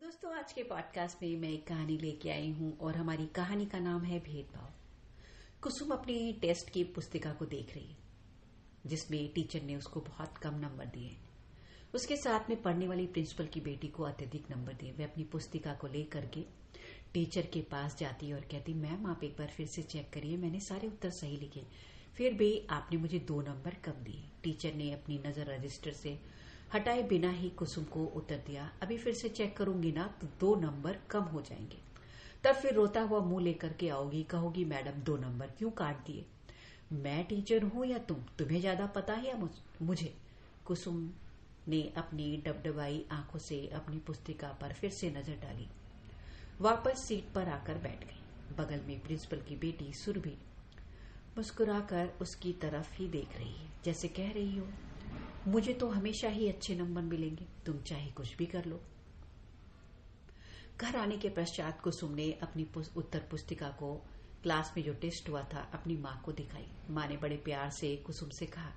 दोस्तों, आज के पॉडकास्ट में मैं एक कहानी लेके आई हूँ और हमारी कहानी का नाम है भेदभाव। कुसुम अपनी टेस्ट की पुस्तिका को देख रही है, जिसमें टीचर ने उसको बहुत कम नंबर दिए। उसके साथ में पढ़ने वाली प्रिंसिपल की बेटी को अत्यधिक नंबर दिए। वे अपनी पुस्तिका को लेकर के टीचर के पास जाती और कहती, मैम आप एक बार फिर से चेक करिए, मैंने सारे उत्तर सही लिखे, फिर भी आपने मुझे 2 नंबर कम दिए। टीचर ने अपनी नजर रजिस्टर से हटाए बिना ही कुसुम को उत्तर दिया, अभी फिर से चेक करूंगी ना तो 2 नंबर कम हो जाएंगे। तब फिर रोता हुआ मुंह लेकर के आओगी, कहोगी मैडम 2 नंबर क्यों काट दिए? मैं टीचर हूं या तुम्हें ज्यादा पता है या मुझे? कुसुम ने अपनी डबडबाई आंखों से अपनी पुस्तिका पर फिर से नजर डाली, वापस सीट पर आकर बैठ गई। बगल में प्रिंसिपल की बेटी सुरभि मुस्कुराकर उसकी तरफ ही देख रही है, जैसे कह रही हो, मुझे तो हमेशा ही अच्छे नंबर मिलेंगे, तुम चाहे कुछ भी कर लो। घर आने के पश्चात कुसुम ने अपनी उत्तर पुस्तिका को क्लास में जो टेस्ट हुआ था अपनी माँ को दिखाई। माँ ने बड़े प्यार से कुसुम से कहा,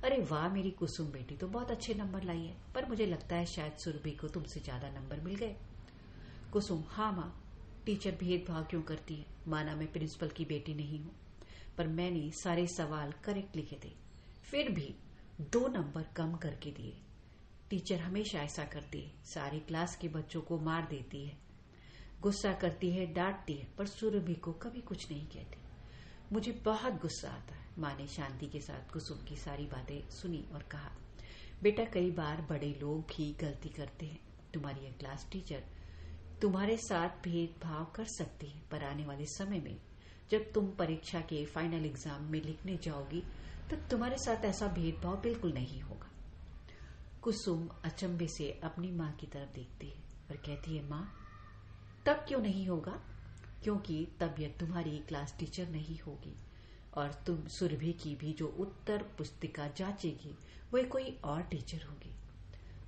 अरे वाह मेरी कुसुम बेटी तो बहुत अच्छे नंबर लाई है, पर मुझे लगता है शायद सुरभि को तुमसे ज्यादा नंबर मिल गए। कुसुम, हाँ माँ, टीचर भेदभाव क्यों करती है? माना मैं प्रिंसिपल की बेटी नहीं हूँ, पर मैंने सारे सवाल करेक्ट लिखे थे, फिर भी 2 नंबर कम करके दिए। टीचर हमेशा ऐसा करती है, सारी क्लास के बच्चों को मार देती है, गुस्सा करती है, डांटती है, पर सुरभि को कभी कुछ नहीं कहती। मुझे बहुत गुस्सा आता है। माँ ने शांति के साथ कुसुम की सारी बातें सुनी और कहा, बेटा कई बार बड़े लोग ही गलती करते हैं। तुम्हारी यह क्लास टीचर तुम्हारे साथ भेदभाव कर सकती है, पर आने वाले समय में जब तुम परीक्षा के फाइनल एग्जाम में लिखने जाओगी तब तुम्हारे साथ ऐसा भेदभाव बिल्कुल नहीं होगा। कुसुम अचंभे से अपनी माँ की तरफ देखती है और कहती है, माँ तब क्यों नहीं होगा? क्योंकि तब यह तुम्हारी क्लास टीचर नहीं होगी और तुम सुरभि की भी जो उत्तर पुस्तिका जांचेगी वह कोई और टीचर होगी।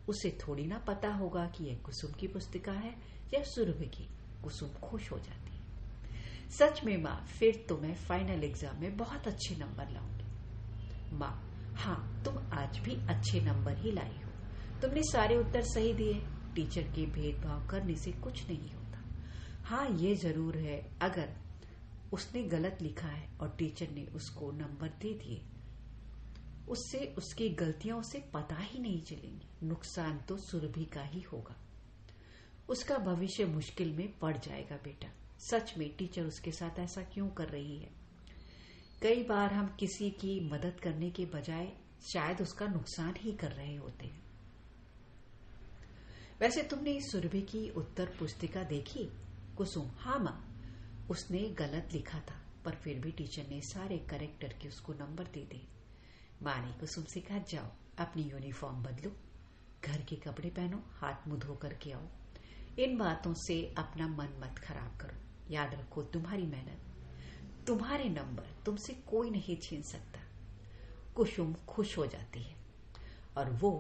उसे थोड़ी ना पता होगा कि यह कुसुम की पुस्तिका है या सुरभि की। कुसुम खुश हो जाती है। सच में माँ, फिर तो मैं फाइनल एग्जाम में बहुत अच्छे नंबर लाऊंगी। माँ, हाँ तुम आज भी अच्छे नंबर ही लाई हो, तुमने सारे उत्तर सही दिए। टीचर के भेदभाव करने से कुछ नहीं होता। हाँ ये जरूर है, अगर उसने गलत लिखा है और टीचर ने उसको नंबर दे दिए, उससे उसकी गलतियां उसे पता ही नहीं चलेंगी। नुकसान तो सुरभि का ही होगा, उसका भविष्य मुश्किल में पड़ जाएगा। बेटा सच में टीचर उसके साथ ऐसा क्यों कर रही है? कई बार हम किसी की मदद करने के बजाय शायद उसका नुकसान ही कर रहे होते हैं। वैसे तुमने सुरभि की उत्तर पुस्तिका देखी? कुसुम, हाँ माँ, उसने गलत लिखा था, पर फिर भी टीचर ने सारे करेक्ट करके उसको नंबर दे दिए। माँ ने कुसुम से कहा, जाओ अपनी यूनिफॉर्म बदलो, घर के कपड़े पहनो, हाथ मुंह धो करके आओ। इन बातों से अपना मन मत खराब करो। याद रखो, तुम्हारी मेहनत, तुम्हारे नंबर तुमसे कोई नहीं छीन सकता। कुसुम खुश हो जाती है और वो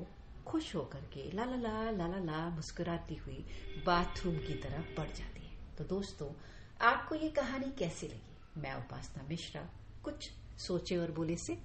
खुश होकर के ला ला ला ला ला ला मुस्कुराती हुई बाथरूम की तरफ बढ़ जाती है। तो दोस्तों, आपको ये कहानी कैसी लगी? मैं उपासना मिश्रा, कुछ सोचे और बोले से